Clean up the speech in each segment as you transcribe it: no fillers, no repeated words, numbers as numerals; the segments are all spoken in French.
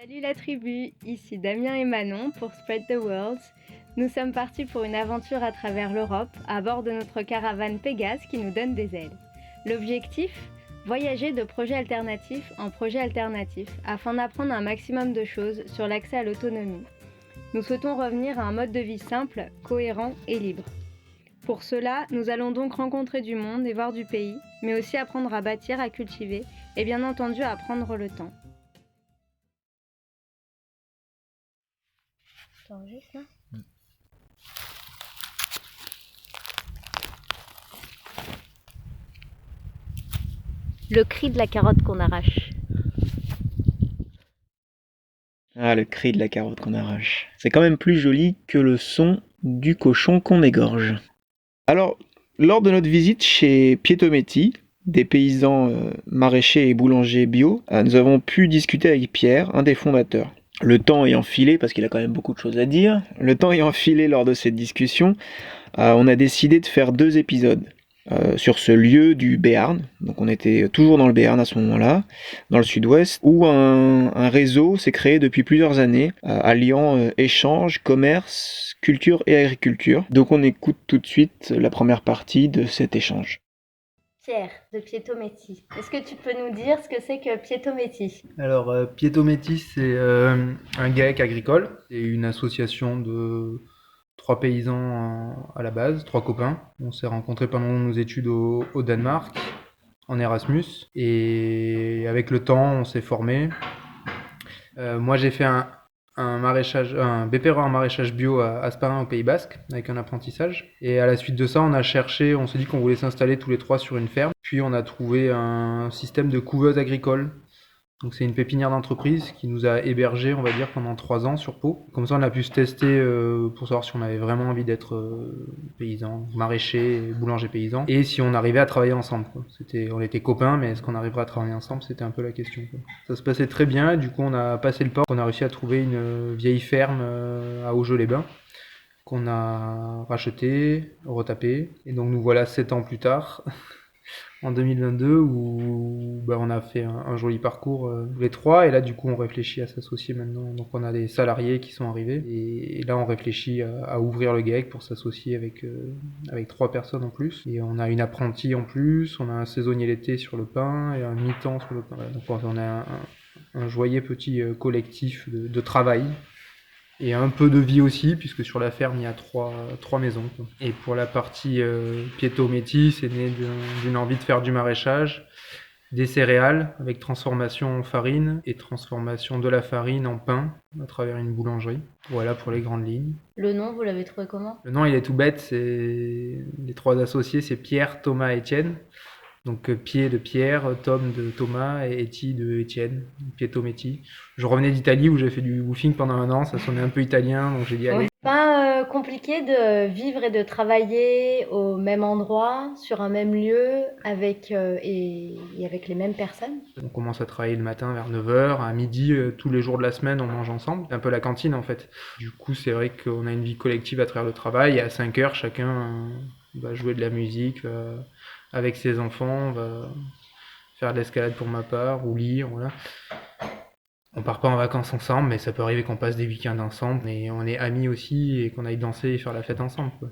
Salut la tribu, ici Damien et Manon pour Spread the World. Nous sommes partis pour une aventure à travers l'Europe à bord de notre caravane Pégase qui nous donne des ailes. L'objectif ? Voyager de projet alternatif en projet alternatif afin d'apprendre un maximum de choses sur l'accès à l'autonomie. Nous souhaitons revenir à un mode de vie simple, cohérent et libre. Pour cela, nous allons donc rencontrer du monde et voir du pays, mais aussi apprendre à bâtir, à cultiver et bien entendu à prendre le temps. T'enregistres là ? Le cri de la carotte qu'on arrache. Ah, le cri de la carotte qu'on arrache. C'est quand même plus joli que le son du cochon qu'on égorge. Alors, lors de notre visite chez Pietometti, des paysans maraîchers et boulangers bio, nous avons pu discuter avec Pierre, un des fondateurs. Le temps ayant filé, parce qu'il a quand même beaucoup de choses à dire, le temps ayant filé lors de cette discussion, on a décidé de faire 2 épisodes. Sur ce lieu du Béarn, donc on était toujours dans le Béarn à ce moment-là, dans le sud-ouest, où un réseau s'est créé depuis plusieurs années, alliant échange, commerce, culture et agriculture. Donc on écoute tout de suite la première partie de cet échange. Pierre de Pietometti, est-ce que tu peux nous dire ce que c'est que Pietometti ? Alors, Pietometti, c'est un GAEC agricole. C'est une association de 3 paysans à la base, 3 copains. On s'est rencontrés pendant nos études au Danemark, en Erasmus. Et avec le temps, on s'est formés. Moi, j'ai fait un BPRE en maraîchage bio à Asparin, au Pays Basque, avec un apprentissage. Et à la suite de ça, on s'est dit qu'on voulait s'installer tous les 3 sur une ferme. Puis on a trouvé un système de couveuse agricole. Donc c'est une pépinière d'entreprise qui nous a hébergés, on va dire, pendant 3 ans sur Pau. Comme ça, on a pu se tester pour savoir si on avait vraiment envie d'être paysan, maraîcher, boulanger paysan, et si on arrivait à travailler ensemble, quoi. On était copains, mais est-ce qu'on arriverait à travailler ensemble ? C'était un peu la question, quoi. Ça se passait très bien, et du coup, on a passé le pas. On a réussi à trouver une vieille ferme à Augeot-les-Bains, qu'on a racheté, retapé, et donc nous voilà 7 ans plus tard. En 2022 où on a fait un joli parcours les 3, et là du coup on réfléchit à s'associer maintenant. Donc on a des salariés qui sont arrivés, et là on réfléchit à ouvrir le GAEC pour s'associer avec 3 personnes en plus, et on a une apprentie en plus, on a un saisonnier l'été sur le pain et un mi-temps sur le pain. Voilà. Donc on a un joyeux petit collectif de travail. Et un peu de vie aussi, puisque sur la ferme, il y a 3 maisons, quoi. Et pour la partie Pietometti, c'est né d'une envie de faire du maraîchage, des céréales, avec transformation en farine, et transformation de la farine en pain, à travers une boulangerie. Voilà pour les grandes lignes. Le nom, vous l'avez trouvé comment ? Le nom, il est tout bête, c'est les 3 associés, c'est Pierre, Thomas et Étienne. Donc Pied de Pierre, Tom de Thomas et Eti de Étienne, Pietometti. Je revenais d'Italie où j'ai fait du woofing pendant 1 an, ça sonnait un peu italien, donc j'ai dit allez. C'est pas compliqué de vivre et de travailler au même endroit, sur un même lieu, avec les mêmes personnes ? On commence à travailler le matin vers 9h, à midi, tous les jours de la semaine, on mange ensemble. C'est un peu la cantine en fait. Du coup, c'est vrai qu'on a une vie collective à travers le travail, et à 5h, chacun va jouer de la musique, avec ses enfants, on va faire de l'escalade pour ma part, ou lire, voilà. On part pas en vacances ensemble, mais ça peut arriver qu'on passe des week-ends ensemble, et on est amis aussi, et qu'on aille danser et faire la fête ensemble, quoi.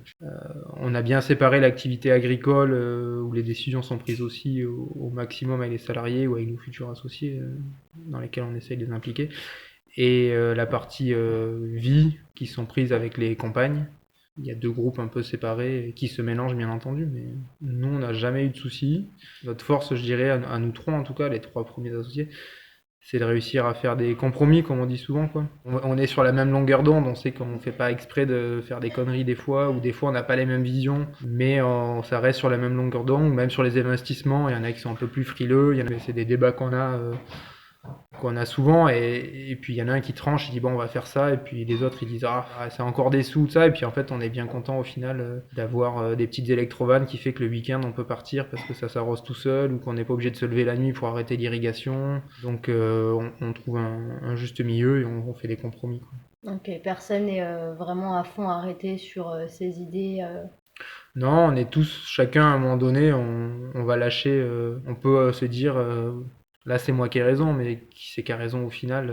On a bien séparé l'activité agricole, où les décisions sont prises aussi au maximum avec les salariés ou avec nos futurs associés, dans lesquels on essaye de les impliquer, et la partie vie qui sont prises avec les compagnes. Il y a 2 groupes un peu séparés qui se mélangent bien entendu, mais nous on n'a jamais eu de soucis. Notre force, je dirais, à nous 3 en tout cas, les 3 premiers associés, c'est de réussir à faire des compromis, comme on dit souvent, quoi. On est sur la même longueur d'onde, on sait qu'on fait pas exprès de faire des conneries des fois, ou des fois on n'a pas les mêmes visions, mais ça reste sur la même longueur d'onde. Même sur les investissements, il y en a qui sont un peu plus frileux, c'est des débats qu'on a souvent, et puis il y en a un qui tranche, il dit bon on va faire ça, et puis les autres ils disent c'est encore des sous, tout ça, et puis en fait on est bien content au final d'avoir des petites électrovannes qui fait que le week-end on peut partir parce que ça s'arrose tout seul, ou qu'on n'est pas obligé de se lever la nuit pour arrêter l'irrigation. Donc on trouve un juste milieu, et on fait des compromis, quoi. Ok, personne n'est vraiment à fond arrêté sur ses idées. Non, on est tous, chacun à un moment donné, on va lâcher, on peut se dire Là, c'est moi qui ai raison, mais qui c'est qui a raison au final,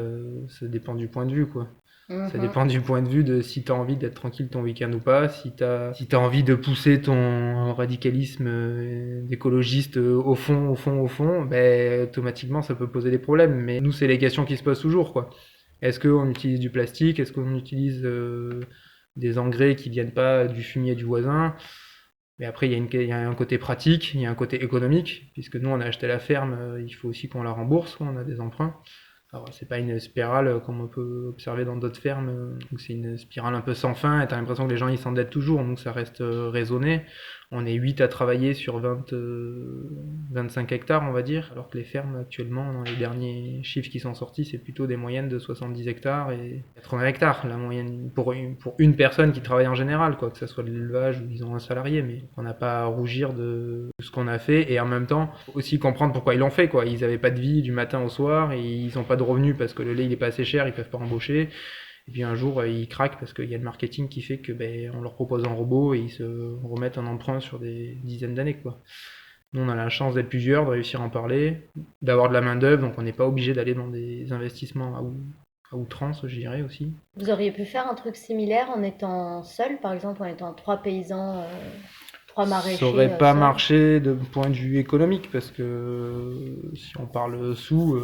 ça dépend du point de vue, quoi. Ça dépend du point de vue de si tu as envie d'être tranquille ton week-end ou pas, si tu as envie de pousser ton radicalisme d'écologiste au fond, ben, automatiquement ça peut poser des problèmes. Mais nous, c'est les questions qui se posent toujours, quoi. Est-ce qu'on utilise du plastique? Est-ce qu'on utilise des engrais qui viennent pas du fumier du voisin? Mais après, il y a un côté pratique, il y a un côté économique, puisque nous, on a acheté la ferme, il faut aussi qu'on la rembourse, on a des emprunts. Alors, c'est pas une spirale comme on peut observer dans d'autres fermes, où c'est une spirale un peu sans fin, et t'as l'impression que les gens ils s'endettent toujours, donc ça reste raisonné. On est 8 à travailler sur 25 hectares, on va dire, alors que les fermes actuellement, dans les derniers chiffres qui sont sortis, c'est plutôt des moyennes de 70 hectares et 80 hectares, la moyenne pour une personne qui travaille en général, quoi, que ce soit de l'élevage ou ils ont un salarié, mais on n'a pas à rougir de ce qu'on a fait, et en même temps, aussi comprendre pourquoi ils l'ont fait, quoi. Ils n'avaient pas de vie du matin au soir, et ils n'ont pas de revenus parce que le lait il est pas assez cher, ils peuvent pas embaucher. Et puis un jour, ils craquent parce qu'il y a le marketing qui fait que on leur propose un robot et ils se remettent un emprunt sur des dizaines d'années, quoi. Nous, on a la chance d'être plusieurs, de réussir à en parler, d'avoir de la main-d'œuvre, donc on n'est pas obligé d'aller dans des investissements à outrance, je dirais aussi. Vous auriez pu faire un truc similaire en étant seul, par exemple, en étant 3 paysans, 3 maraîchers. Ça aurait pas seuls. marché de point de vue économique parce que si on parle sous,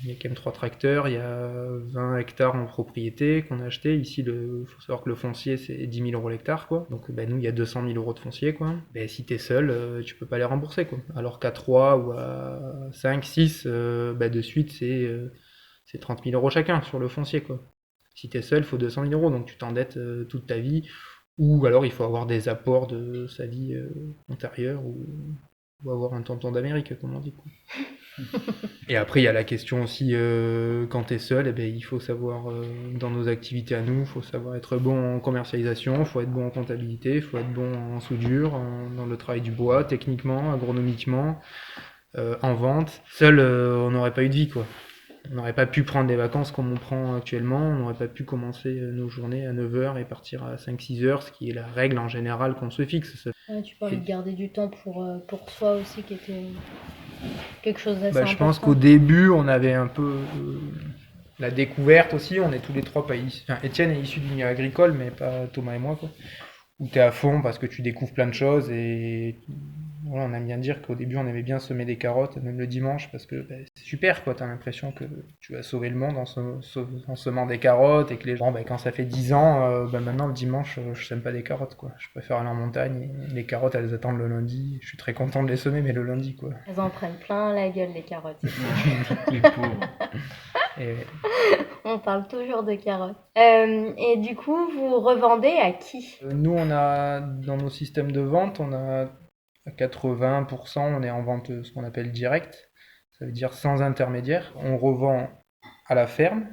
il y a quand même 3 tracteurs, il y a 20 hectares en propriété qu'on a acheté. Ici, faut savoir que le foncier c'est 10 000 euros l'hectare, quoi. Donc nous, il y a 200 000 euros de foncier, quoi. Si t'es seul, tu peux pas les rembourser, quoi. Alors qu'à 3 ou à 5, 6, de suite, c'est 30 000 euros chacun sur le foncier, quoi. Si t'es seul, il faut 200 000 euros, donc tu t'endettes toute ta vie. Ou alors il faut avoir des apports de sa vie antérieure ou avoir un tonton d'Amérique, comme on dit, quoi. Et après, il y a la question aussi, quand t'es seul, il faut savoir, dans nos activités à nous, il faut savoir être bon en commercialisation, il faut être bon en comptabilité, il faut être bon en soudure, dans le travail du bois, techniquement, agronomiquement, en vente. Seul, on n'aurait pas eu de vie, quoi. On n'aurait pas pu prendre des vacances comme on prend actuellement, on n'aurait pas pu commencer nos journées à 9h et partir à 5-6h, ce qui est la règle en général qu'on se fixe. Ouais, tu parlais de garder du temps pour soi aussi, qui était quelque chose d'assez important. Je pense qu'au début, on avait un peu la découverte aussi, on est tous les 3 pas issus. Enfin, Étienne est issu du milieu agricole, mais pas Thomas et moi, quoi. Où t'es à fond parce que tu découvres plein de choses et voilà, on aime bien dire qu'au début on aimait bien semer des carottes, même le dimanche, parce que c'est super, quoi. T'as l'impression que tu vas sauver le monde en semant des carottes et que les gens, quand ça fait 10 ans, maintenant le dimanche, je sème pas des carottes, quoi. Je préfère aller en montagne et les carottes elles attendent le lundi. Je suis très content de les semer, mais le lundi, quoi. Elles en prennent plein la gueule, les carottes. Les pauvres. Et On parle toujours de carottes. Et du coup, vous revendez à qui? nous, on a dans nos systèmes de vente, on a à 80%, on est en vente ce qu'on appelle direct, ça veut dire sans intermédiaire. On revend à la ferme,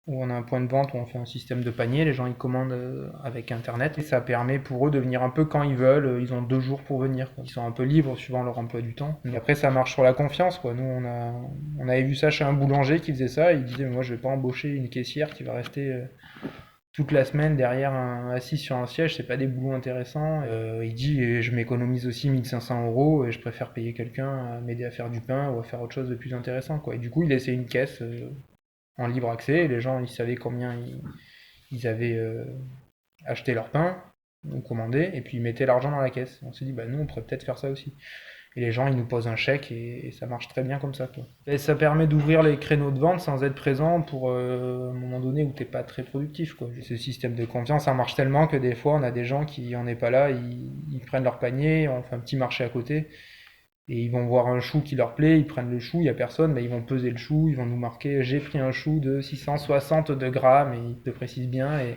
où on a un point de vente où on fait un système de panier, les gens ils commandent avec internet, et ça permet pour eux de venir un peu quand ils veulent, ils ont 2 jours pour venir, quoi. Ils sont un peu libres suivant leur emploi du temps. Et après ça marche sur la confiance, quoi. Nous on avait vu ça chez un boulanger qui faisait ça, il disait moi je vais pas embaucher une caissière qui va rester toute la semaine derrière assis sur un siège, c'est pas des boulots intéressants. Il dit je m'économise aussi 1 500 euros et je préfère payer quelqu'un à m'aider à faire du pain ou à faire autre chose de plus intéressant, quoi. Et du coup il laissait une caisse en libre accès, et les gens ils savaient combien ils avaient acheté leur pain ou commandé, et puis ils mettaient l'argent dans la caisse. On s'est dit nous on pourrait peut-être faire ça aussi. Et les gens ils nous posent un chèque et ça marche très bien comme ça, quoi. Et ça permet d'ouvrir les créneaux de vente sans être présent pour un moment donné où t'es pas très productif, quoi. Et ce système de confiance ça marche tellement que des fois on a des gens qui en est pas là, ils prennent leur panier, on fait un petit marché à côté. Et ils vont voir un chou qui leur plaît, ils prennent le chou, il n'y a personne, ils vont peser le chou, ils vont nous marquer j'ai pris un chou de 662 grammes, et ils te précisent bien, et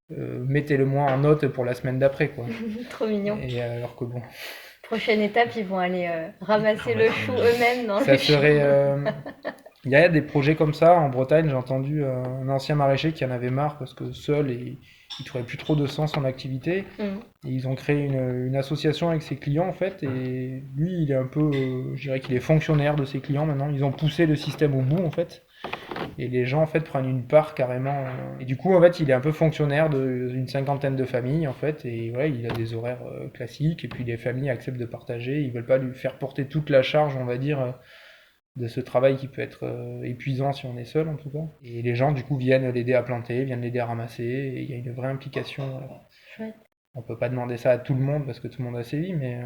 mettez-le moi en note pour la semaine d'après, quoi. Trop mignon. Et alors que bon. Prochaine étape, ils vont aller ramasser le chou eux-mêmes dans Ça le champ. serait. Il y a des projets comme ça en Bretagne, j'ai entendu un ancien maraîcher qui en avait marre parce que seul il trouvait plus trop de sens en activité. Et ils ont créé une association avec ses clients en fait, et lui il est un peu, je dirais qu'il est fonctionnaire de ses clients maintenant. Ils ont poussé le système au bout en fait, et les gens en fait prennent une part carrément. Et du coup en fait il est un peu fonctionnaire d'une 50aine de familles en fait, et ouais, il a des horaires classiques, et puis les familles acceptent de partager. Ils veulent pas lui faire porter toute la charge, on va dire. de ce travail qui peut être épuisant si on est seul en tout cas. Et les gens du coup viennent l'aider à planter, viennent l'aider à ramasser, et il y a une vraie implication. Chouette. On peut pas demander ça à tout le monde parce que tout le monde a ses vies, mais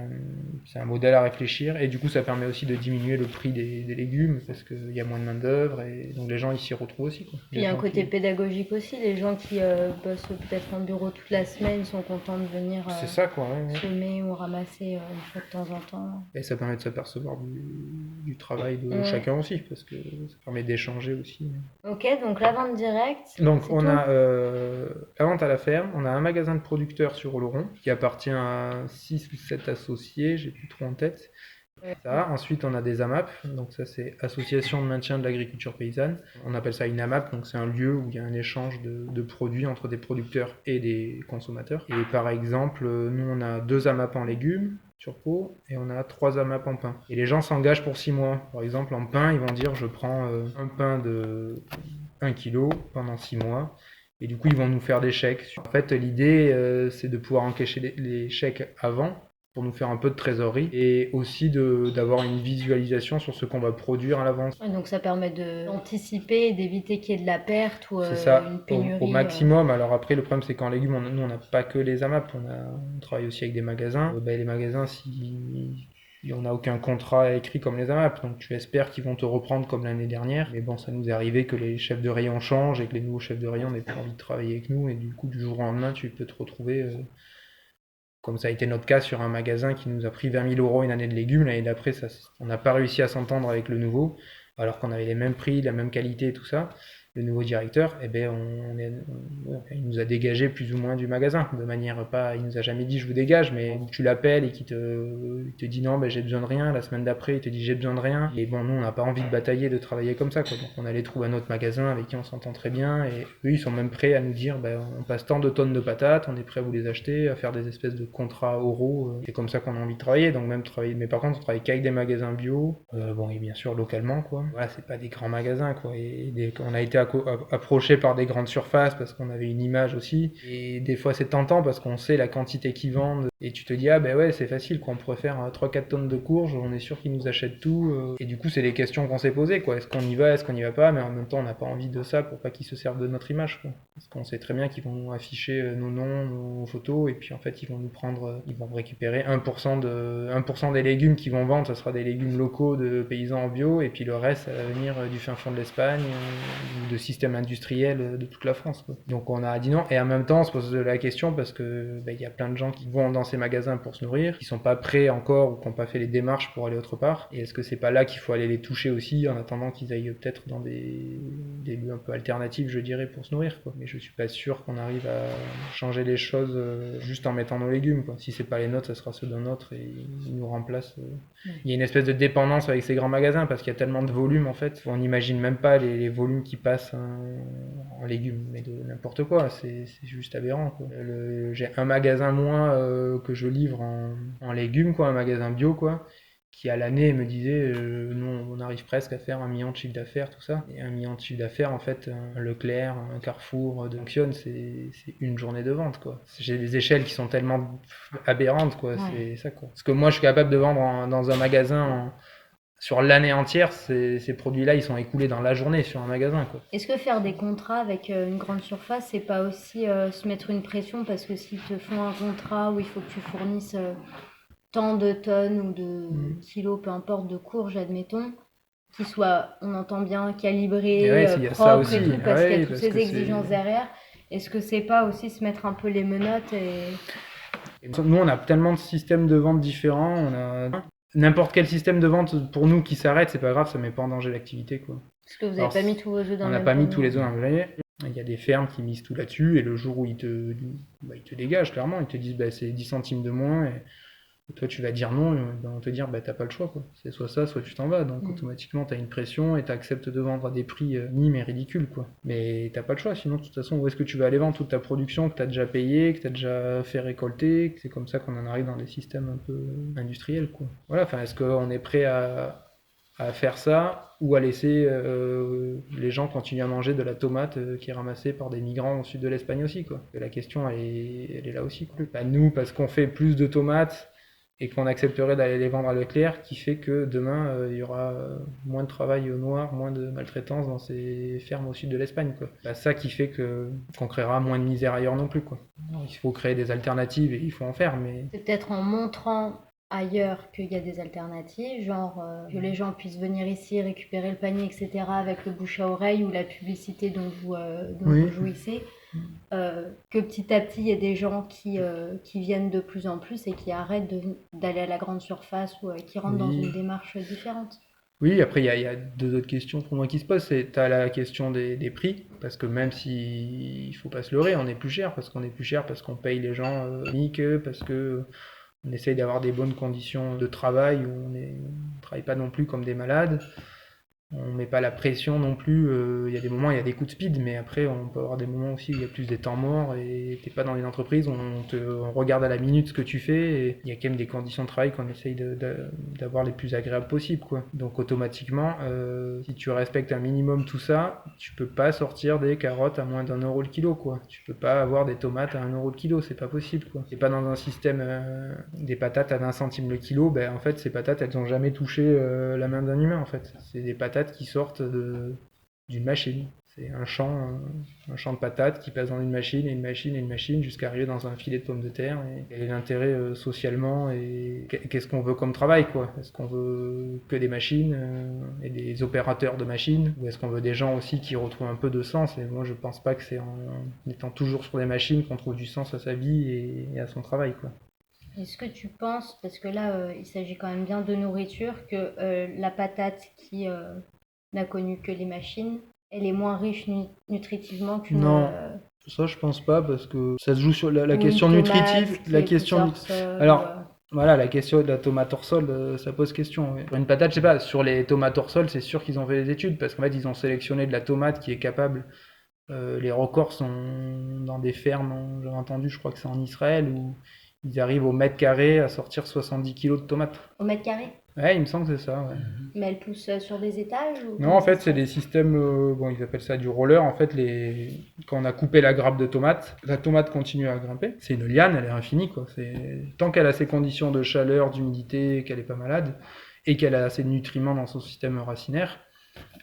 c'est un modèle à réfléchir. Et du coup, ça permet aussi de diminuer le prix des légumes parce qu'il y a moins de main-d'œuvre et donc les gens ils s'y retrouvent aussi, quoi. Puis il y a un côté pédagogique aussi. Les gens qui bossent peut-être en bureau toute la semaine sont contents de venir C'est ça, quoi. Ouais. semer ou ramasser une fois de temps en temps. Et ça permet de s'apercevoir du travail de chacun aussi parce que ça permet d'échanger aussi. Ok, donc la vente directe. Donc c'est on tout a la vente à la ferme, on a un magasin de producteurs sur Oloron qui appartient à 6 ou 7 associés, j'ai plus trop en tête. Ça. Ensuite on a des AMAP, donc ça c'est Association de maintien de l'agriculture paysanne. On appelle ça une AMAP, donc c'est un lieu où il y a un échange de produits entre des producteurs et des consommateurs. Et par exemple, nous on a 2 AMAP en légumes sur Pau et on a 3 AMAP en pain. Et les gens s'engagent pour 6 mois. Par exemple en pain, ils vont dire je prends un pain de 1 kg pendant 6 mois. Et du coup, ils vont nous faire des chèques. En fait, l'idée, c'est de pouvoir encaisser les chèques avant pour nous faire un peu de trésorerie et aussi d'avoir une visualisation sur ce qu'on va produire à l'avance. Donc ça permet d'anticiper et d'éviter qu'il y ait de la perte ou C'est ça, une pénurie. au maximum. Alors après, le problème, c'est qu'en légumes, nous, on n'a pas que les AMAP, on travaille aussi avec des magasins. Les magasins, si on n'a aucun contrat écrit comme les AMAP, donc tu espères qu'ils vont te reprendre comme l'année dernière. Mais bon, ça nous est arrivé que les chefs de rayon changent et que les nouveaux chefs de rayon n'aient plus envie de travailler avec nous. Et du coup, du jour au lendemain, tu peux te retrouver, comme ça a été notre cas sur un magasin qui nous a pris 20 000 € une année de légumes. L'année d'après, on n'a pas réussi à s'entendre avec le nouveau, alors qu'on avait les mêmes prix, la même qualité et tout ça. Le nouveau directeur, il nous a dégagé plus ou moins du magasin, de manière pas, il nous a jamais dit je vous dégage, mais tu l'appelles et qu'il te dit non, j'ai besoin de rien. La semaine d'après, il te dit j'ai besoin de rien. Et bon, nous, on n'a pas envie de batailler, de travailler comme ça, quoi. Donc on allait trouver un autre magasin avec qui on s'entend très bien, et eux, ils sont même prêts à nous dire, on passe tant de tonnes de patates, on est prêt à vous les acheter, à faire des espèces de contrats oraux. C'est comme ça qu'on a envie de travailler, donc même travailler. Mais par contre, on travaille qu'avec des magasins bio, et bien sûr localement, quoi. Voilà, c'est pas des grands magasins, quoi. On a été approché par des grandes surfaces parce qu'on avait une image aussi, et des fois c'est tentant parce qu'on sait la quantité qu'ils vendent et tu te dis c'est facile, quoi. On pourrait faire 3-4 tonnes de courges, on est sûr qu'ils nous achètent tout, et du coup c'est des questions qu'on s'est posées, quoi. Est-ce qu'on y va, est-ce qu'on y va pas, mais en même temps on n'a pas envie de ça pour pas qu'ils se servent de notre image, quoi. Parce qu'on sait très bien qu'ils vont afficher nos noms, nos photos, et puis en fait ils vont nous prendre, ils vont récupérer 1% des légumes qu'ils vont vendre, ça sera des légumes locaux de paysans en bio, et puis le reste ça va venir du fin fond de l'Espagne, ou de système industriel de toute la France, quoi. Donc on a dit non, et en même temps on se pose la question parce que il y a plein de gens qui vont dans ces magasins pour se nourrir, qui sont pas prêts encore ou qui n'ont pas fait les démarches pour aller autre part, et est-ce que c'est pas là qu'il faut aller les toucher aussi en attendant qu'ils aillent peut-être dans des lieux un peu alternatifs, je dirais, pour se nourrir, quoi. Mais je suis pas sûr qu'on arrive à changer les choses juste en mettant nos légumes, quoi. Si c'est pas les nôtres, ça sera ceux d'un autre et ils nous remplacent. Il y a une espèce de dépendance avec ces grands magasins parce qu'il y a tellement de volume, en fait, on n'imagine même pas les volumes qui passent en légumes, mais de n'importe quoi, c'est juste aberrant, quoi. J'ai un magasin moins que je livre en légumes, quoi, un magasin bio, quoi, qui à l'année me disait nous on arrive presque à faire 1 million de chiffre d'affaires, tout ça. Et 1 million de chiffre d'affaires, en fait, un Leclerc, un Carrefour de fonctionne, c'est une journée de vente, quoi. J'ai des échelles qui sont tellement aberrantes, quoi. C'est ça, quoi. Parce que moi je suis capable de vendre dans un magasin sur l'année entière, ces produits-là, ils sont écoulés dans la journée sur un magasin, quoi. Est-ce que faire des contrats avec une grande surface, c'est pas aussi se mettre une pression parce que s'ils te font un contrat où il faut que tu fournisses tant de tonnes ou de kilos, peu importe, de courges, admettons, qui soient, on entend bien, calibrés, propres et tout, parce qu'il y a toutes ces exigences derrière. Est-ce que c'est pas aussi se mettre un peu les menottes Nous, on a tellement de systèmes de vente différents, on a n'importe quel système de vente pour nous qui s'arrête, c'est pas grave, ça met pas en danger l'activité, quoi. Parce que vous n'avez pas mis tous vos œufs dans le même panier. On n'a pas mis tous les œufs dans le même panier. Il y a des fermes qui misent tout là-dessus, et le jour où ils te dégagent, clairement, ils te disent c'est 10 centimes de moins, et toi tu vas dire non, et ils vont te dire t'as pas le choix, quoi. C'est soit ça, soit tu t'en vas. Donc automatiquement t'as une pression et t'acceptes de vendre à des prix minimes et ridicules, quoi. Mais t'as pas le choix, sinon de toute façon où est-ce que tu vas aller vendre toute ta production que t'as déjà payée, que t'as déjà fait récolter. C'est comme ça qu'on en arrive dans des systèmes un peu industriels, quoi. Voilà, enfin est-ce qu'on est prêt à faire ça, ou à laisser les gens continuer à manger de la tomate qui est ramassée par des migrants au sud de l'Espagne aussi, quoi. Et la question elle est là aussi, quoi. Nous, parce qu'on fait plus de tomates, et qu'on accepterait d'aller les vendre à Leclerc, qui fait que demain, il y aura moins de travail au noir, moins de maltraitance dans ces fermes au sud de l'Espagne, quoi. Bah, ça qui fait qu'on créera moins de misère ailleurs non plus, quoi. Il faut créer des alternatives et il faut en faire, mais... C'est peut-être en montrant ailleurs qu'il y a des alternatives, genre que les gens puissent venir ici récupérer le panier, etc., avec le bouche à oreille ou la publicité dont vous jouissez, que petit à petit il y ait des gens qui viennent de plus en plus et qui arrêtent d'aller à la grande surface ou qui rentrent dans une démarche différente. Oui, après il y a deux autres questions pour moi qui se posent. T'as la question des prix, parce que même si il faut pas se leurrer, on est plus cher, parce qu'on paye les gens mique, parce que on essaye d'avoir des bonnes conditions de travail, où on ne travaille pas non plus comme des malades. On met pas la pression non plus. Il y a des moments, il y a des coups de speed, mais après, on peut avoir des moments aussi où il y a plus des temps morts et t'es pas dans les entreprises. On regarde à la minute ce que tu fais et il y a quand même des conditions de travail qu'on essaye d'avoir les plus agréables possibles, quoi. Donc automatiquement, si tu respectes un minimum tout ça, tu peux pas sortir des carottes à moins d'1 € le kilo, quoi. Tu peux pas avoir des tomates à 1 € le kilo, c'est pas possible, quoi. C'est pas dans un système des patates à 20 centimes le kilo. Ben en fait, ces patates, elles ont jamais touché la main d'un humain, en fait. C'est des patates qui sortent d'une machine. C'est un champ de patates qui passe dans une machine, et une machine, et une machine, jusqu'à arriver dans un filet de pommes de terre. Et quel est l'intérêt socialement, et qu'est-ce qu'on veut comme travail, quoi? Est-ce qu'on veut que des machines et des opérateurs de machines, ou est-ce qu'on veut des gens aussi qui retrouvent un peu de sens? Et moi, je pense pas que c'est en étant toujours sur des machines qu'on trouve du sens à sa vie et à son travail, quoi. Est-ce que tu penses, parce que là, il s'agit quand même bien de nourriture, que la patate qui n'a connu que les machines, elle est moins riche nutritivement qu'une... Non. Ça, je pense pas, parce que ça se joue sur la question tomate nutritive. qui La est question. hors sol, Alors, voilà, la question de la tomate hors sol, ça pose question. Ouais. Pour une patate, je sais pas, sur les tomates hors sol, c'est sûr qu'ils ont fait des études, parce qu'en fait, ils ont sélectionné de la tomate qui est capable. Les records sont dans des fermes, j'ai entendu, je crois que c'est en Israël, où ils arrivent au mètre carré à sortir 70 kilos de tomates. Au mètre carré? Ouais, il me semble que c'est ça, ouais. Mais elle pousse sur des étages ou... Non, en fait, c'est des systèmes, bon, ils appellent ça du roller. En fait, quand on a coupé la grappe de tomate, la tomate continue à grimper. C'est une liane, elle est infinie, quoi. Tant qu'elle a ses conditions de chaleur, d'humidité, qu'elle est pas malade, et qu'elle a assez de nutriments dans son système racinaire,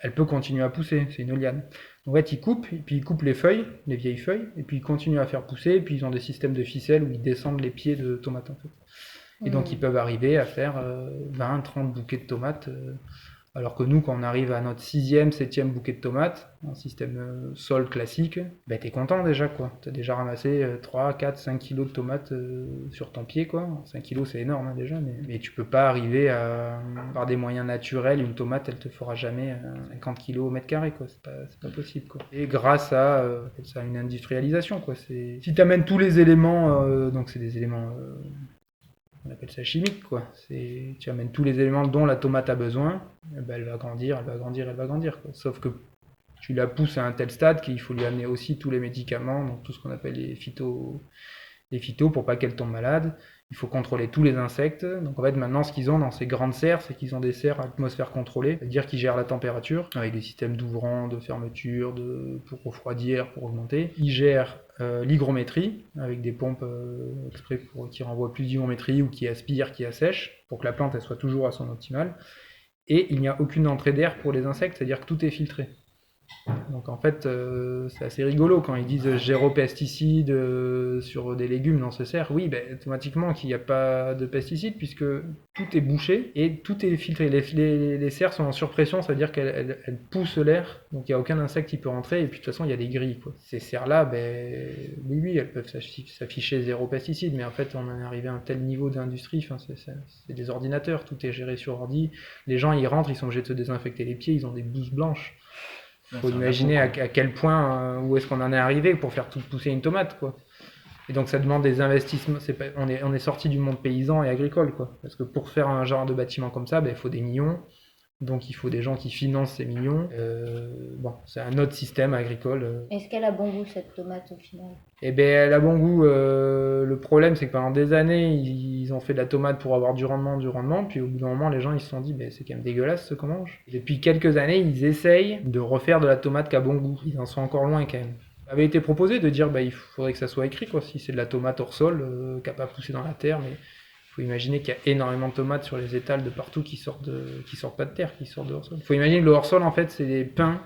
elle peut continuer à pousser. C'est une liane. En fait, ils coupent, et puis ils coupent les feuilles, les vieilles feuilles, et puis ils continuent à faire pousser, et puis ils ont des systèmes de ficelles où ils descendent les pieds de tomates, en fait. Et donc, ils peuvent arriver à faire 20, 30 bouquets de tomates. Alors que nous, quand on arrive à notre 6e, 7e bouquet de tomates, en système sol classique, bah, t'es content déjà, quoi. T'as déjà ramassé 3, 4, 5 kilos de tomates sur ton pied, quoi. 5 kilos, c'est énorme, hein, déjà, mais tu peux pas arriver par des moyens naturels. Une tomate, elle te fera jamais 50 kilos au mètre carré, quoi. C'est pas possible, quoi. Et grâce à une industrialisation, quoi. Si t'amènes tous les éléments, donc c'est des éléments... on appelle ça chimique, quoi. Tu amènes tous les éléments dont la tomate a besoin, et ben elle va grandir, quoi. Sauf que tu la pousses à un tel stade qu'il faut lui amener aussi tous les médicaments, donc tout ce qu'on appelle les phytos pour pas qu'elle tombe malade. Il faut contrôler tous les insectes. Donc en fait, maintenant, ce qu'ils ont dans ces grandes serres, c'est qu'ils ont des serres à atmosphère contrôlée, c'est-à-dire qu'ils gèrent la température, avec des systèmes d'ouvrants, de fermeture, pour refroidir, pour augmenter. Ils gèrent l'hygrométrie, avec des pompes exprès qui renvoient plus d'hygrométrie ou qui aspirent, qui assèchent, pour que la plante elle soit toujours à son optimal. Et il n'y a aucune entrée d'air pour les insectes, c'est-à-dire que tout est filtré. Donc en fait, c'est assez rigolo quand ils disent zéro pesticide sur des légumes dans ces serres. Oui, ben, automatiquement qu'il n'y a pas de pesticides puisque tout est bouché et tout est filtré. Les serres sont en surpression, c'est-à-dire qu'elles poussent l'air, donc il n'y a aucun insecte qui peut rentrer et puis de toute façon il y a des grilles, quoi. Ces serres-là, ben, oui, elles peuvent s'afficher zéro pesticide, mais en fait on en est arrivé à un tel niveau d'industrie, enfin, c'est des ordinateurs, tout est géré sur ordi. Les gens ils rentrent, ils sont obligés de se désinfecter les pieds, ils ont des blouses blanches. Faut imaginer à quel point, où est-ce qu'on en est arrivé pour faire tout pousser une tomate, quoi. Et donc ça demande des investissements. On est sorti du monde paysan et agricole, quoi. Parce que pour faire un genre de bâtiment comme ça, ben, il faut des millions. Donc il faut des gens qui financent ces millions. Bon, c'est un autre système agricole. Est-ce qu'elle a bon goût, cette tomate, au final? Eh ben, elle a bon goût. Le problème, c'est que pendant des années, ils ont fait de la tomate pour avoir du rendement. Puis au bout d'un moment, les gens ils se sont dit, ben, c'est quand même dégueulasse ce qu'on mange. Et depuis quelques années, ils essayent de refaire de la tomate qui a bon goût. Ils en sont encore loin quand même. Il avait été proposé de dire, bah, il faudrait que ça soit écrit, quoi. Si c'est de la tomate hors sol, qui n'a pas poussé dans la terre, mais faut imaginer qu'il y a énormément de tomates sur les étals de partout qui sortent pas de terre, qui sortent de hors-sol. Il faut imaginer que le hors-sol, en fait, c'est des pins.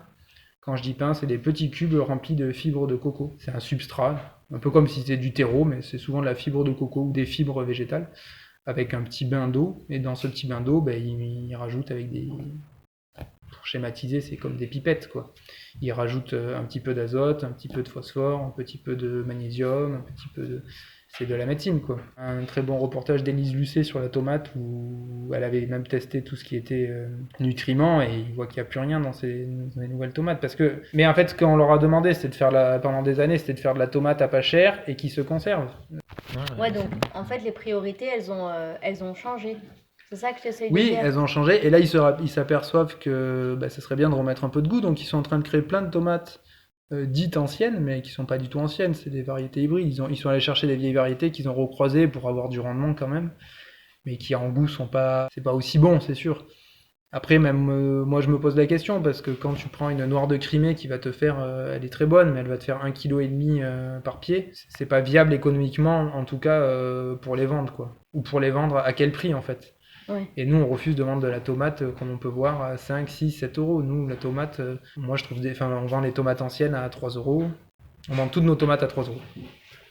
Quand je dis pain, c'est des petits cubes remplis de fibres de coco. C'est un substrat, un peu comme si c'était du terreau, mais c'est souvent de la fibre de coco ou des fibres végétales, avec un petit bain d'eau. Et dans ce petit bain d'eau, il rajoute avec des... Pour schématiser, c'est comme des pipettes, quoi. Il rajoute un petit peu d'azote, un petit peu de phosphore, un petit peu de magnésium, un petit peu de... C'est de la médecine, quoi. Un très bon reportage d'Élise Lucet sur la tomate où elle avait même testé tout ce qui était nutriments et il voit qu'il n'y a plus rien dans ces nouvelles tomates. Mais en fait, ce qu'on leur a demandé, c'était de faire pendant des années, c'était de faire de la tomate à pas cher et qui se conserve. Ouais, donc en fait, les priorités, elles ont changé. C'est ça que tu essayes de Oui, dire. elles ont changé et là, ils s'aperçoivent que ça serait bien de remettre un peu de goût, donc ils sont en train de créer plein de tomates dites anciennes, mais qui sont pas du tout anciennes, c'est des variétés hybrides. Ils sont allés chercher des vieilles variétés qu'ils ont recroisées pour avoir du rendement quand même, mais qui en goût c'est pas aussi bon, c'est sûr. Après, même moi je me pose la question, parce que quand tu prends une noire de Crimée qui va te faire, elle est très bonne, mais elle va te faire 1,5 kg par pied, c'est pas viable économiquement, en tout cas pour les vendre, quoi. Ou pour les vendre à quel prix en fait. Ouais. Et nous, on refuse de vendre de la tomate comme on peut voir à 5, 6, 7 euros. Nous, la tomate, moi je trouve on vend les tomates anciennes à 3 euros. On vend toutes nos tomates à 3 euros.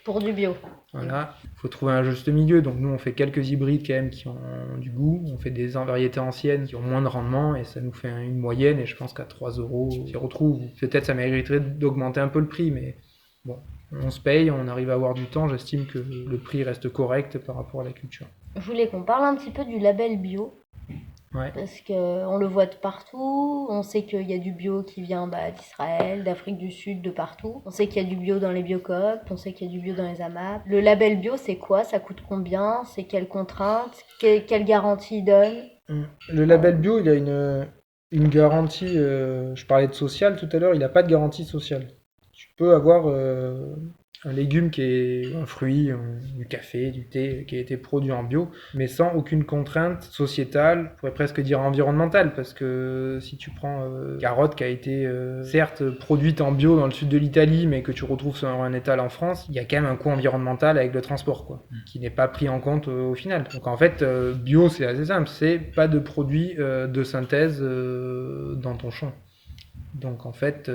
Pour du bio. Voilà, il faut trouver un juste milieu. Donc nous, on fait quelques hybrides quand même qui ont du goût. On fait des variétés anciennes qui ont moins de rendement et ça nous fait une moyenne. Et je pense qu'à 3 euros, on s'y retrouve. Peut-être ça mériterait d'augmenter un peu le prix, mais bon, on se paye, on arrive à avoir du temps. J'estime que le prix reste correct par rapport à la culture. Je voulais qu'on parle un petit peu du label bio. Ouais. Parce qu'on le voit de partout. On sait qu'il y a du bio qui vient d'Israël, d'Afrique du Sud, de partout. On sait qu'il y a du bio dans les biocoop, on sait qu'il y a du bio dans les AMAP. Le label bio, c'est quoi? Ça coûte combien? C'est quelles contraintes? Quelle garantie il donne? Le label bio, il a une garantie. Je parlais de social tout à l'heure, il n'a pas de garantie sociale. Tu peux avoir un légume un fruit, du café, du thé, qui a été produit en bio, mais sans aucune contrainte sociétale, on pourrait presque dire environnementale, parce que si tu prends carotte qui a été certes produite en bio dans le sud de l'Italie, mais que tu retrouves sur un étal en France, il y a quand même un coût environnemental avec le transport, quoi, qui n'est pas pris en compte au final. Donc en fait, bio, c'est assez simple, c'est pas de produits de synthèse dans ton champ. Donc en fait,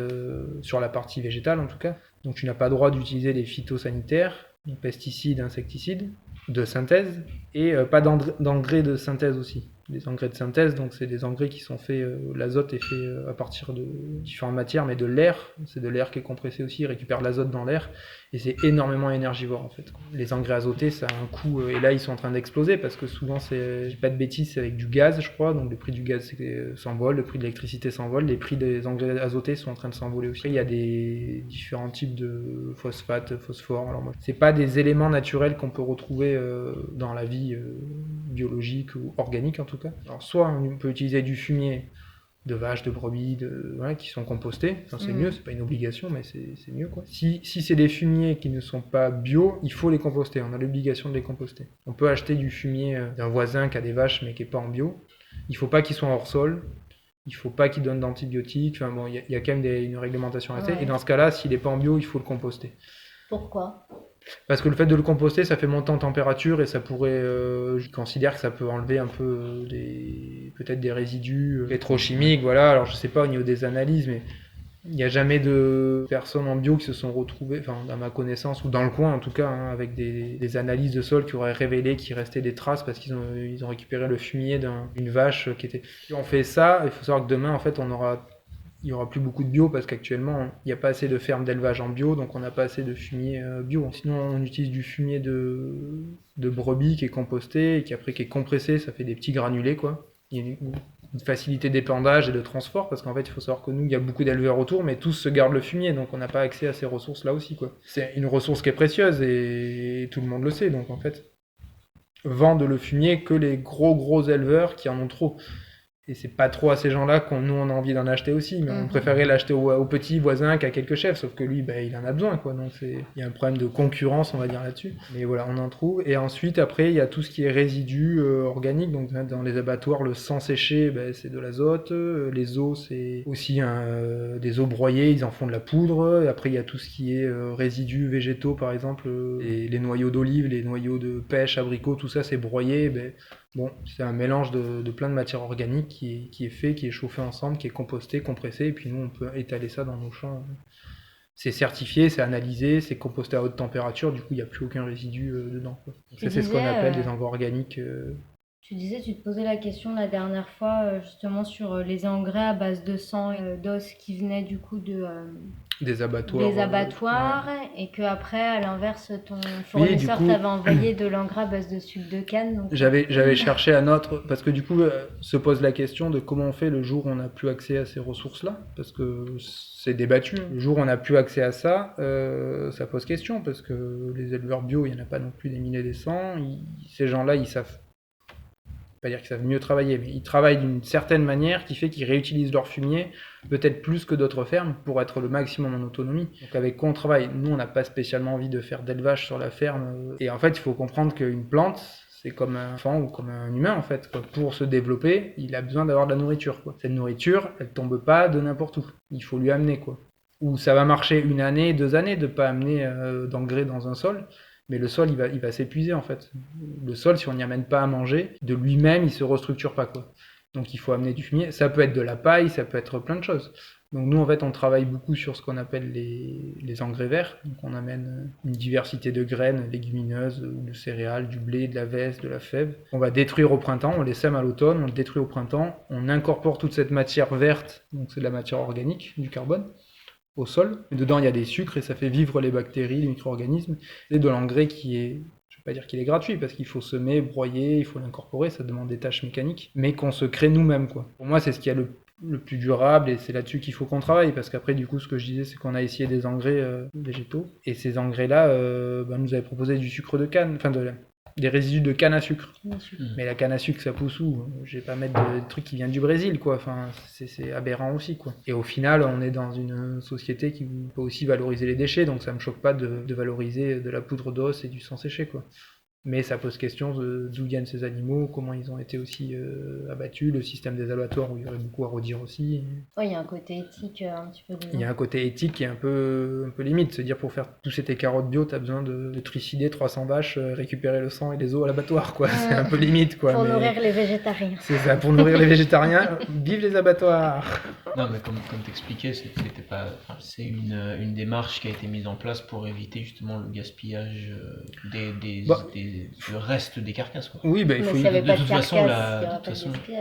sur la partie végétale en tout cas, donc tu n'as pas le droit d'utiliser les phytosanitaires, les pesticides, insecticides de synthèse, et pas d'engrais de synthèse aussi. Les engrais de synthèse, donc c'est des engrais qui sont faits, l'azote est fait à partir de différentes matières, mais de l'air, c'est de l'air qui est compressé aussi, il récupère l'azote dans l'air, et c'est énormément énergivore en fait. Les engrais azotés, ça a un coût, et là ils sont en train d'exploser, parce que souvent j'ai pas de bêtises, c'est avec du gaz je crois, donc le prix du gaz s'envole, le prix de l'électricité s'envole, les prix des engrais azotés sont en train de s'envoler aussi. Après, il y a des différents types de phosphate, phosphore, alors moi, c'est pas des éléments naturels qu'on peut retrouver dans la vie biologique ou organique en tout cas. Alors soit on peut utiliser du fumier de vaches, de brebis, qui sont compostés, enfin, c'est mieux, c'est pas une obligation, mais c'est mieux quoi. Si c'est des fumiers qui ne sont pas bio, il faut les composter, on a l'obligation de les composter. On peut acheter du fumier d'un voisin qui a des vaches mais qui est pas en bio, il faut pas qu'il soit hors sol, il faut pas qu'il donne d'antibiotiques, enfin bon, il y a quand même une réglementation à et dans ce cas-là, s'il est pas en bio, il faut le composter. Pourquoi? Parce que le fait de le composter, ça fait monter en température et ça pourrait, je considère que ça peut enlever un peu peut-être des résidus pétrochimiques, voilà. Alors je sais pas au niveau des analyses, mais il n'y a jamais de personnes en bio qui se sont retrouvées, enfin à ma connaissance, ou dans le coin en tout cas, hein, avec des analyses de sol qui auraient révélé qu'il restait des traces parce qu'ils ont récupéré le fumier d'une vache qui était... Si on fait ça, il faut savoir que demain en fait il n'y aura plus beaucoup de bio parce qu'actuellement, il n'y a pas assez de fermes d'élevage en bio, donc on n'a pas assez de fumier bio. Sinon, on utilise du fumier de brebis qui est composté et qui après qui est compressé, ça fait des petits granulés, quoi. Il y a une facilité d'épandage et de transport parce qu'en fait, il faut savoir que nous, il y a beaucoup d'éleveurs autour, mais tous se gardent le fumier, donc on n'a pas accès à ces ressources-là aussi, quoi. C'est une ressource qui est précieuse et tout le monde le sait, donc en fait, vendent le fumier que les gros éleveurs qui en ont trop. Et c'est pas trop à ces gens-là nous on a envie d'en acheter aussi, mais on préférait l'acheter au petit voisin qui a quelques chèvres, sauf que lui, il en a besoin, quoi. Donc il y a un problème de concurrence, on va dire, là-dessus. Mais voilà, on en trouve. Et ensuite, après, il y a tout ce qui est résidus organiques. Donc dans les abattoirs, le sang séché, c'est de l'azote. Les os, c'est aussi des os broyés, ils en font de la poudre. Et après, il y a tout ce qui est résidus végétaux, par exemple, les noyaux d'olive, les noyaux de pêche, abricots, tout ça, c'est broyé. Bon, c'est un mélange de plein de matières organiques qui est fait, qui est chauffé ensemble, qui est composté, compressé, et puis nous on peut étaler ça dans nos champs. C'est certifié, c'est analysé, c'est composté à haute température, du coup il n'y a plus aucun résidu dedans, quoi. Donc ça, c'est ce qu'on appelle des engrais organiques. Tu disais, tu te posais la question la dernière fois justement sur les engrais à base de sang et d'os qui venaient du coup des abattoirs. Et que après, à l'inverse, ton fournisseur t'avait envoyé de l'engrais à base de sucre de canne. Donc... J'avais cherché un autre, parce que du coup se pose la question de comment on fait le jour où on n'a plus accès à ces ressources-là, parce que c'est débattu. Le jour où on n'a plus accès à ça, ça pose question, parce que les éleveurs bio, il n'y en a pas non plus des milliers des cents. Ces gens-là, ils savent pas dire qu'ils savent mieux travailler, mais ils travaillent d'une certaine manière qui fait qu'ils réutilisent leur fumier peut-être plus que d'autres fermes pour être le maximum en autonomie. Donc avec quoi on travaille? Nous, on n'a pas spécialement envie de faire d'élevage sur la ferme. Et en fait, il faut comprendre qu'une plante, c'est comme un enfant ou comme un humain, en fait, quoi. Pour se développer, il a besoin d'avoir de la nourriture, quoi. Cette nourriture, elle tombe pas de n'importe où. Il faut lui amener, quoi. Ou ça va marcher 1 année, 2 années de pas amener d'engrais dans un sol. Mais le sol, il va s'épuiser, en fait. Le sol, si on n'y amène pas à manger, de lui-même, il se restructure pas, quoi. Donc il faut amener du fumier. Ça peut être de la paille, ça peut être plein de choses. Donc nous, en fait, on travaille beaucoup sur ce qu'on appelle les engrais verts. Donc on amène une diversité de graines légumineuses ou de céréales, du blé, de la veste, de la fève. On va détruire au printemps, on les sème à l'automne, on le détruit au printemps. On incorpore toute cette matière verte, donc c'est de la matière organique, du carbone, au sol. Et dedans, il y a des sucres et ça fait vivre les bactéries, les micro-organismes. Et de l'engrais qui est, je ne vais pas dire qu'il est gratuit, parce qu'il faut semer, broyer, il faut l'incorporer, ça demande des tâches mécaniques, mais qu'on se crée nous-mêmes, quoi. Pour moi, c'est ce qui est le plus durable et c'est là-dessus qu'il faut qu'on travaille, parce qu'après, du coup, ce que je disais, c'est qu'on a essayé des engrais végétaux. Et ces engrais-là nous avaient proposé du sucre de canne, enfin des résidus de canne à sucre. Mais la canne à sucre, ça pousse où? Je vais pas mettre des trucs qui viennent du Brésil, quoi. Enfin, c'est aberrant aussi, quoi. Et au final, on est dans une société qui peut aussi valoriser les déchets, donc ça me choque pas de valoriser de la poudre d'os et du sang séché, quoi. Mais ça pose question d'où viennent ces animaux, comment ils ont été aussi abattus, le système des abattoirs où il y aurait beaucoup à redire aussi. Oui, il y a un côté éthique un petit peu dedans. Il y a un côté éthique qui est un peu limite, c'est-à-dire pour faire pousser tes carottes bio, t'as besoin de tricider 300 vaches, récupérer le sang et les os à l'abattoir, quoi. C'est un peu limite, quoi. Pour nourrir les végétariens. C'est ça, pour nourrir les végétariens, vive les abattoirs. Non, mais comme t'expliquais, c'est une démarche qui a été mise en place pour éviter justement le gaspillage du reste des carcasses, quoi. Oui, il faut de toute façon,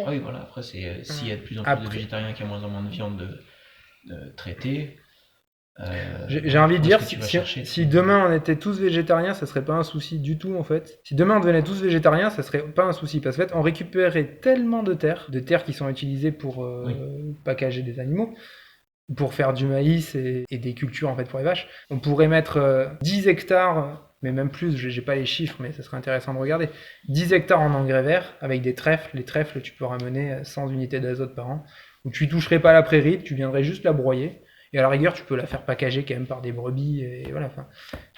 oui, voilà. Après, s'il y a de plus en plus de végétariens, qu'il y a moins en moins de viande traitée. J'ai envie de dire, si demain on était tous végétariens, ça serait pas un souci du tout, en fait. Si demain on devenait tous végétariens, ça serait pas un souci, parce qu'en fait, on récupérerait tellement de terres qui sont utilisées pour packager des animaux, pour faire du maïs et des cultures, en fait, pour les vaches. On pourrait mettre 10 hectares, mais même plus, j'ai pas les chiffres, mais ça serait intéressant de regarder. 10 hectares en engrais verts, avec des trèfles. Les trèfles, tu peux ramener 100 unités d'azote par an, où tu toucherais pas la prairie, tu viendrais juste la broyer. Et à la rigueur, tu peux la faire packager quand même par des brebis, et voilà, enfin,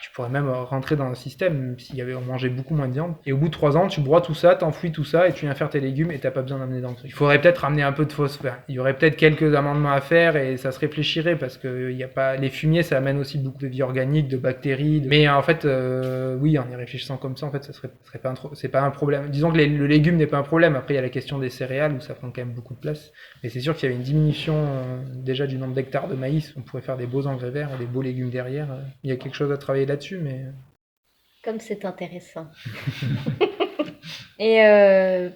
tu pourrais même rentrer dans un système on mangeait beaucoup moins de viande. Et au bout de 3 ans, tu broies tout ça, t'enfouis tout ça, et tu viens faire tes légumes, et t'as pas besoin d'amener d'engrais. Il faudrait peut-être ramener un peu de phosphore. Il y aurait peut-être quelques amendements à faire, et ça se réfléchirait, parce que les fumiers, ça amène aussi beaucoup de vie organique, de bactéries. Mais en fait, oui, en y réfléchissant comme ça, en fait, ça serait pas c'est pas un problème. Disons que le légume n'est pas un problème. Après, il y a la question des céréales, où ça prend quand même beaucoup de place. Mais c'est sûr qu'il y avait une diminution déjà du nombre d'hectares de maïs. On pourrait faire des beaux engrais verts et des beaux légumes derrière. Il y a quelque chose à travailler là-dessus, mais... Comme c'est intéressant. Et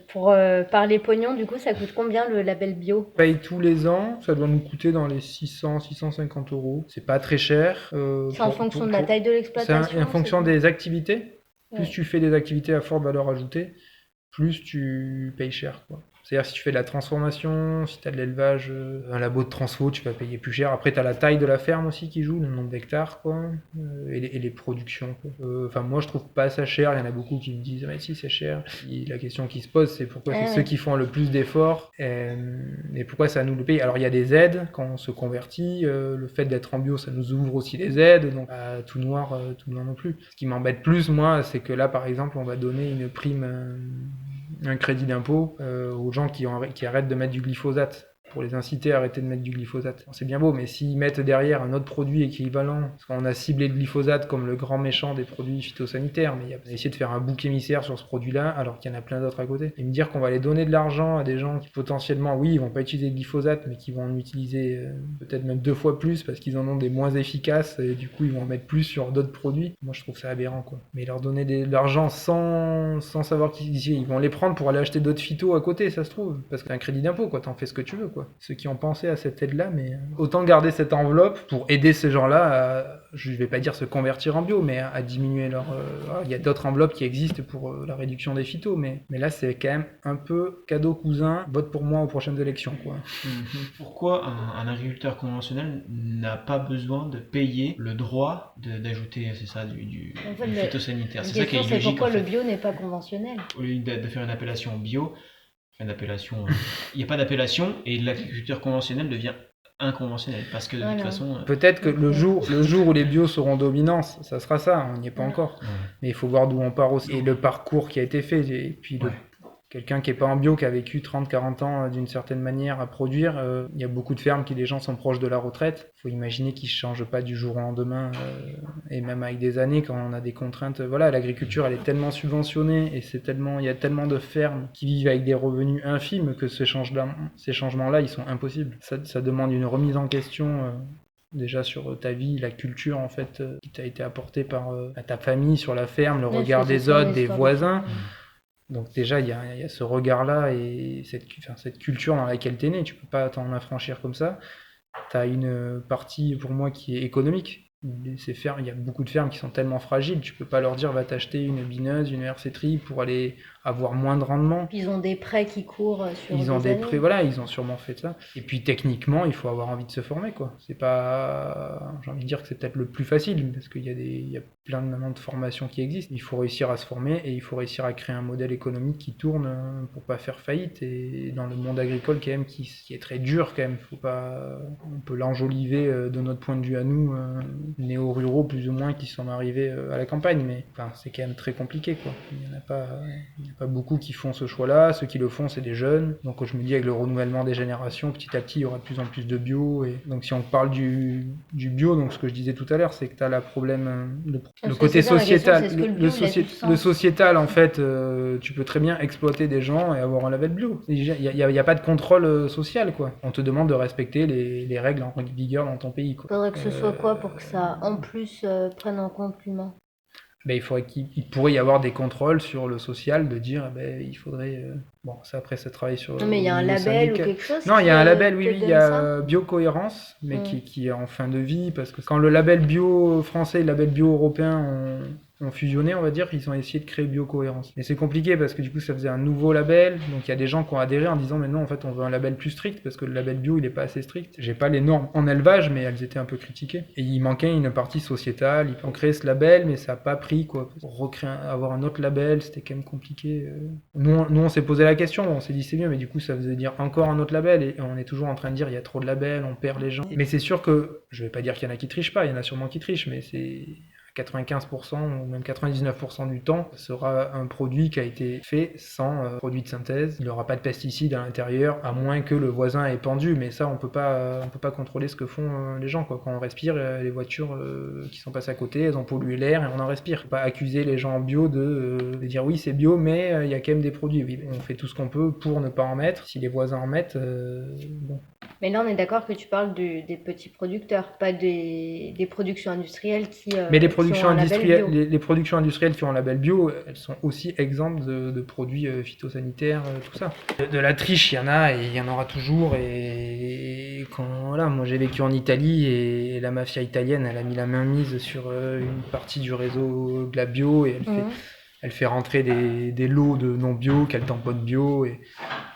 pour parler pognon, du coup, ça coûte combien le label bio? On paye tous les ans, ça doit nous coûter dans les 600-650 €. C'est pas très cher. C'est en fonction de la taille de l'exploitation? C'est en fonction des activités. Plus tu fais des activités à forte valeur ajoutée, plus tu payes cher, quoi. C'est-à-dire si tu fais de la transformation, si tu as de l'élevage, un labo de transfo, tu vas payer plus cher. Après, tu as la taille de la ferme aussi qui joue, le nombre d'hectares, quoi, et les productions, quoi. Enfin, moi, je trouve pas ça cher. Il y en a beaucoup qui me disent, mais si, c'est cher. Et la question qui se pose, c'est pourquoi c'est ceux qui font le plus d'efforts et pourquoi ça nous le paye. Alors, il y a des aides quand on se convertit. Le fait d'être en bio, ça nous ouvre aussi des aides. Donc, tout noir non plus. Ce qui m'embête plus, moi, c'est que là, par exemple, on va donner une prime, un crédit d'impôt aux gens qui arrêtent de mettre du glyphosate, pour les inciter à arrêter de mettre du glyphosate. C'est bien beau, mais s'ils mettent derrière un autre produit équivalent, parce qu'on a ciblé le glyphosate comme le grand méchant des produits phytosanitaires, mais on a essayé de faire un bouc émissaire sur ce produit-là, alors qu'il y en a plein d'autres à côté. Et me dire qu'on va aller donner de l'argent à des gens qui potentiellement, oui, ils vont pas utiliser le glyphosate, mais qui vont en utiliser peut-être même 2 fois plus, parce qu'ils en ont des moins efficaces, et du coup ils vont en mettre plus sur d'autres produits. Moi je trouve ça aberrant, quoi. Mais leur donner de l'argent sans savoir qu'ils vont les prendre pour aller acheter d'autres phytos à côté, ça se trouve, parce que t'as un crédit d'impôt, quoi, t'en fais ce que tu veux, quoi. Ceux qui ont pensé à cette aide-là, mais autant garder cette enveloppe pour aider ces gens-là à, je vais pas dire se convertir en bio, mais à diminuer leur... il y a d'autres enveloppes qui existent pour la réduction des phytos, mais là c'est quand même un peu cadeau cousin, vote pour moi aux prochaines élections, quoi. Pourquoi un agriculteur conventionnel n'a pas besoin de payer le droit d'ajouter, c'est ça, du phytosanitaire? C'est ça qui est illogique. C'est pourquoi le bio n'est pas conventionnel. Au lieu de faire une appellation bio, il n'y a pas d'appellation et l'agriculteur conventionnel devient inconventionnel parce que de toute façon... Peut-être que le jour où les bios seront dominants, ça sera ça, on n'y est pas encore. Mais il faut voir d'où on part aussi et le parcours qui a été fait. Et puis quelqu'un qui n'est pas en bio, qui a vécu 30-40 ans d'une certaine manière à produire, il y a beaucoup de fermes qui, les gens sont proches de la retraite. Il faut imaginer qu'ils ne changent pas du jour au lendemain, et même avec des années, quand on a des contraintes. Voilà, l'agriculture, elle est tellement subventionnée, et il y a tellement de fermes qui vivent avec des revenus infimes que ces changements-là, ils sont impossibles. Ça demande une remise en question... déjà sur ta vie, la culture en fait qui t'a été apportée par ta famille sur la ferme, le regard des autres, des voisins. Donc déjà, il y a ce regard-là et cette culture dans laquelle t'es né. Tu peux pas t'en affranchir comme ça. T'as une partie, pour moi, qui est économique. Ces fermes, il y a beaucoup de fermes qui sont tellement fragiles, tu peux pas leur dire va t'acheter une bineuse, une RC-Tri pour aller avoir moins de rendement. Ils ont des prêts qui courent sur Ils ont des années. prêts, voilà, ils ont sûrement fait ça. Et puis techniquement, il faut avoir envie de se former, quoi. C'est pas, j'ai envie de dire que c'est peut-être le plus facile parce qu'il y a plein de formations qui existent. Il faut réussir à se former et il faut réussir à créer un modèle économique qui tourne pour pas faire faillite. Et dans le monde agricole quand même qui est très dur quand même, on peut l'enjoliver de notre point de vue à nous. Néo-ruraux plus ou moins qui sont arrivés à la campagne, mais enfin, c'est quand même très compliqué, quoi. Il n'y en a pas beaucoup qui font ce choix-là. Ceux qui le font, c'est des jeunes. Donc je me dis avec le renouvellement des générations, petit à petit, il y aura de plus en plus de bio. Et donc si on parle du bio, donc ce que je disais tout à l'heure, c'est que tu as le côté sociétal. Le sociétal, en fait, tu peux très bien exploiter des gens et avoir un label bio. Il n'y a pas de contrôle social, quoi. On te demande de respecter les règles en vigueur dans ton pays, quoi. Faudrait que ce soit quoi pour que ça en plus prenne en compte l'humain? Il pourrait y avoir des contrôles sur le social, de dire il faudrait... Bon, ça après ça travaille sur... Non mais il y a un label ou quelque chose? Non, il y a un label, oui, il y a Biocohérence, mais qui est en fin de vie, parce que quand le label bio français et le label bio européen ont fusionné, on va dire, ils ont essayé de créer Biocohérence. Mais c'est compliqué parce que du coup ça faisait un nouveau label, donc il y a des gens qui ont adhéré en disant mais non, en fait on veut un label plus strict parce que le label bio il est pas assez strict. J'ai pas les normes en élevage, mais elles étaient un peu critiquées. Et il manquait une partie sociétale, ils ont créé ce label, mais ça a pas pris, quoi. Pour avoir un autre label, c'était quand même compliqué. Nous on s'est posé la question, on s'est dit c'est mieux, mais du coup ça faisait dire encore un autre label, et on est toujours en train de dire il y a trop de labels, on perd les gens. Mais c'est sûr que, je vais pas dire qu'il y en a qui trichent pas, il y en a sûrement qui trichent, mais c'est... 95% ou même 99% du temps, ce sera un produit qui a été fait sans produit de synthèse. Il n'y aura pas de pesticides à l'intérieur, à moins que le voisin ait pendu, mais ça on peut pas contrôler ce que font les gens, quoi. Quand on respire, les voitures qui sont passées à côté, elles ont pollué l'air et on en respire. Faut pas accuser les gens en bio de dire oui c'est bio, mais il y a quand même des produits. Oui, on fait tout ce qu'on peut pour ne pas en mettre. Si les voisins en mettent, bon. Mais là on est d'accord que tu parles des petits producteurs, pas des productions industrielles qui... Mais les productions industrielles qui ont un label bio, elles sont aussi exemptes de produits phytosanitaires, tout ça. De la triche, il y en a et il y en aura toujours. Et moi j'ai vécu en Italie et la mafia italienne, elle a mis la main mise sur une partie du réseau de la bio et elle fait rentrer des lots de non bio qu'elle tamponne bio. Et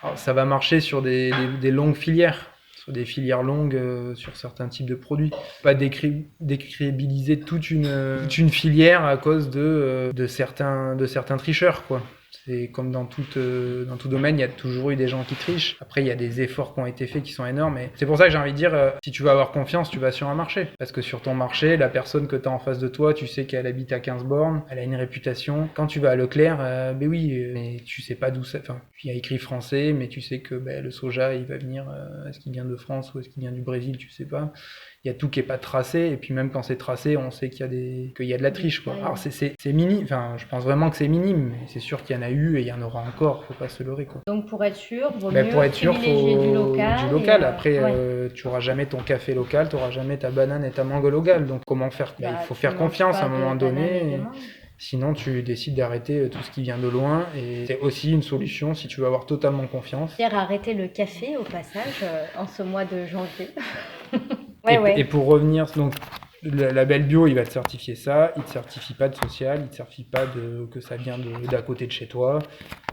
alors, ça va marcher sur des longues filières, sur des filières longues, sur certains types de produits. Pas décrédibiliser toute une filière à cause de certains tricheurs, quoi. C'est comme dans tout domaine, il y a toujours eu des gens qui trichent. Après, il y a des efforts qui ont été faits qui sont énormes. Et c'est pour ça que j'ai envie de dire, si tu veux avoir confiance, tu vas sur un marché. Parce que sur ton marché, la personne que tu as en face de toi, tu sais qu'elle habite à 15 bornes, elle a une réputation. Quand tu vas à Leclerc, ben oui, mais tu sais pas d'où ça... Enfin, il y a écrit français, mais tu sais que le soja, il va venir... est-ce qu'il vient de France ou est-ce qu'il vient du Brésil, tu sais pas. Il y a tout qui est pas tracé, et puis même quand c'est tracé, on sait qu'il y a de la triche, quoi. Alors c'est minime, enfin je pense vraiment que c'est minime, mais c'est sûr qu'il y en a eu et il y en aura encore, faut pas se leurrer, quoi. Donc pour être sûr, vaut mieux pour être sûr, privilégier faut du local. Après, tu auras jamais ton café local, tu auras jamais ta banane et ta mangue locale. Donc comment faire? Il faut faire confiance à un moment donné. Sinon, tu décides d'arrêter tout ce qui vient de loin, et c'est aussi une solution si tu veux avoir totalement confiance. Pierre a arrêté le café au passage en ce mois de janvier. Et pour revenir, donc le label bio, il va te certifier ça, il te certifie pas de social, il te certifie pas que ça vient d'à côté de chez toi.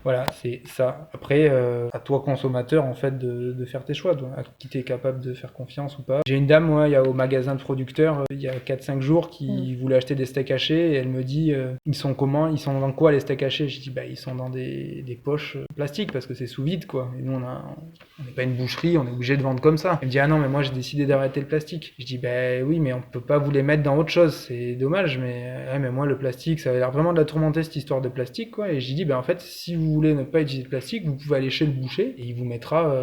Voilà, c'est ça. Après, à toi consommateur en fait de faire tes choix, à qui t'es capable de faire confiance ou pas. J'ai une dame, moi, au magasin de producteurs, il y a 4-5 jours, qui voulait acheter des steaks hachés, et elle me dit, ils sont comment? Ils sont dans quoi les steaks hachés? Je dis, ils sont dans des poches plastiques, parce que c'est sous vide, quoi. Et nous, on n'est pas une boucherie, on est obligé de vendre comme ça. Elle me dit, ah non, mais moi j'ai décidé d'arrêter le plastique. Je dis, oui, mais on peut pas vous les mettre dans autre chose, c'est dommage, mais moi le plastique, ça a l'air vraiment de la tourmenter, cette histoire de plastique, quoi. Et j'ai dit, en fait, si vous voulez ne pas utiliser de plastique, vous pouvez aller chez le boucher, et il vous mettra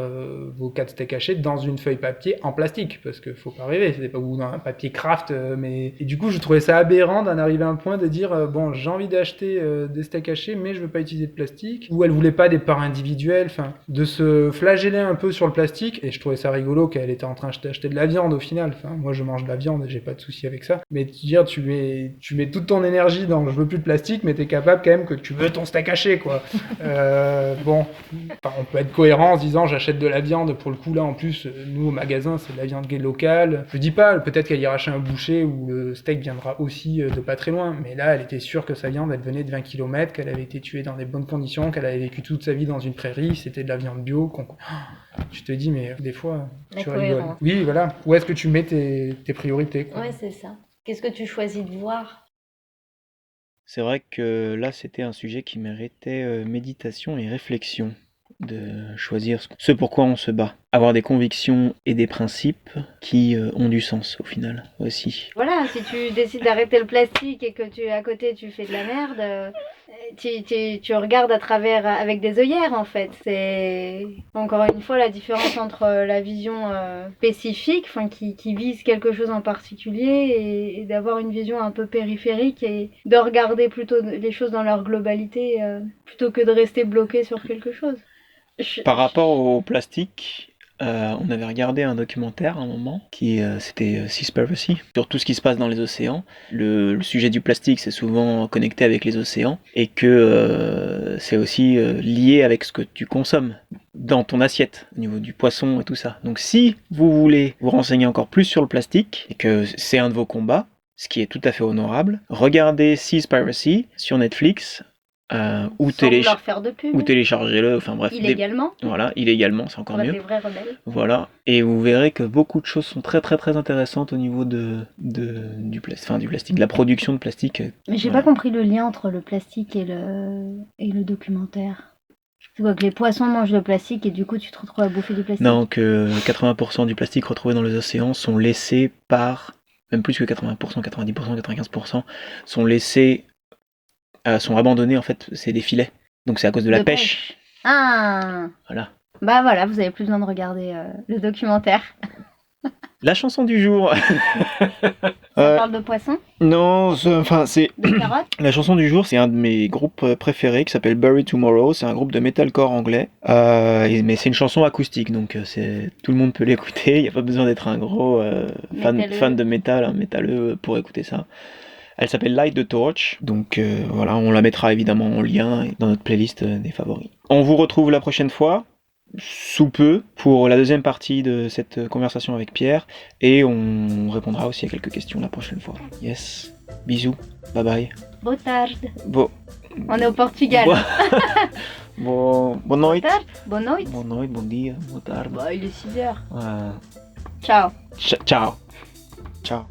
vos 4 steaks hachés dans une feuille papier en plastique, parce que faut pas rêver, c'est pas vous dans un papier craft, mais... Et du coup, je trouvais ça aberrant d'en arriver à un point de dire, bon, j'ai envie d'acheter des steaks hachés, mais je veux pas utiliser de plastique, ou elle voulait pas des parts individuelles, enfin, de se flageller un peu sur le plastique, et je trouvais ça rigolo qu'elle était en train d'acheter de la viande au final. Enfin, moi je mange de la viande et j'ai pas de souci avec ça, mais dire tu mets toute ton énergie dans je veux plus de plastique, mais t'es capable quand même que tu veux ton steak haché, quoi. Bon, enfin, on peut être cohérent en se disant j'achète de la viande, pour le coup là en plus nous au magasin c'est de la viande qui est locale. Je dis pas, peut-être qu'elle ira chez un boucher où le steak viendra aussi de pas très loin, mais là elle était sûre que sa viande elle venait de 20 km, qu'elle avait été tuée dans des bonnes conditions, qu'elle avait vécu toute sa vie dans une prairie, c'était de la viande bio. Tu te dis, mais des fois tu rigoles. Oui, voilà. Où est-ce que tu mets tes priorités, quoi. Ouais, c'est ça. Qu'est-ce que tu choisis de voir? C'est vrai que là, c'était un sujet qui méritait méditation et réflexion, de choisir ce pourquoi on se bat. Avoir des convictions et des principes qui ont du sens au final aussi. Voilà, si tu décides d'arrêter le plastique et que à côté tu fais de la merde, tu regardes à travers avec des œillères en fait. C'est encore une fois la différence entre la vision spécifique, qui vise quelque chose en particulier, et d'avoir une vision un peu périphérique et de regarder plutôt les choses dans leur globalité plutôt que de rester bloqué sur quelque chose. Par rapport au plastique, on avait regardé un documentaire à un moment, c'était Seaspiracy, sur tout ce qui se passe dans les océans. Le sujet du plastique, c'est souvent connecté avec les océans, et que c'est aussi lié avec ce que tu consommes dans ton assiette, au niveau du poisson et tout ça. Donc si vous voulez vous renseigner encore plus sur le plastique, et que c'est un de vos combats, ce qui est tout à fait honorable, regardez Seaspiracy sur Netflix, ou téléchargez-le, enfin bref. Illégalement. Voilà, illégalement, c'est encore mieux. Des vrais rebelles. Voilà, et vous verrez que beaucoup de choses sont très très très intéressantes au niveau du plastique, de la production de plastique. Mais j'ai pas compris le lien entre le plastique et le documentaire. C'est quoi, que les poissons mangent le plastique et du coup tu te retrouves à bouffer du plastique? Non, que 80% du plastique retrouvé dans les océans sont laissés par, même plus que 80%, 90%, 95%, sont abandonnés, en fait, c'est des filets. Donc c'est à cause de la pêche. Ah. Voilà. Bah voilà, vous avez plus besoin de regarder le documentaire. La chanson du jour. Ça parle de poissons? Non, c'est... De carottes? La chanson du jour, c'est un de mes groupes préférés qui s'appelle Bury Tomorrow. C'est un groupe de metalcore anglais. Mais c'est une chanson acoustique, donc tout le monde peut l'écouter. Il n'y a pas besoin d'être un gros fan de métal, un métalleux pour écouter ça. Elle s'appelle Light the Torch, donc voilà, on la mettra évidemment en lien dans notre playlist des favoris. On vous retrouve la prochaine fois, sous peu, pour la deuxième partie de cette conversation avec Pierre, et on répondra aussi à quelques questions la prochaine fois. Yes, bisous, bye bye. Boa tarde. On est au Portugal. Boa noite. Bonne nuit. Boa noite, bom dia, boa tarde. Bah, il est 6h. Ouais. Ciao. Ciao. Ciao.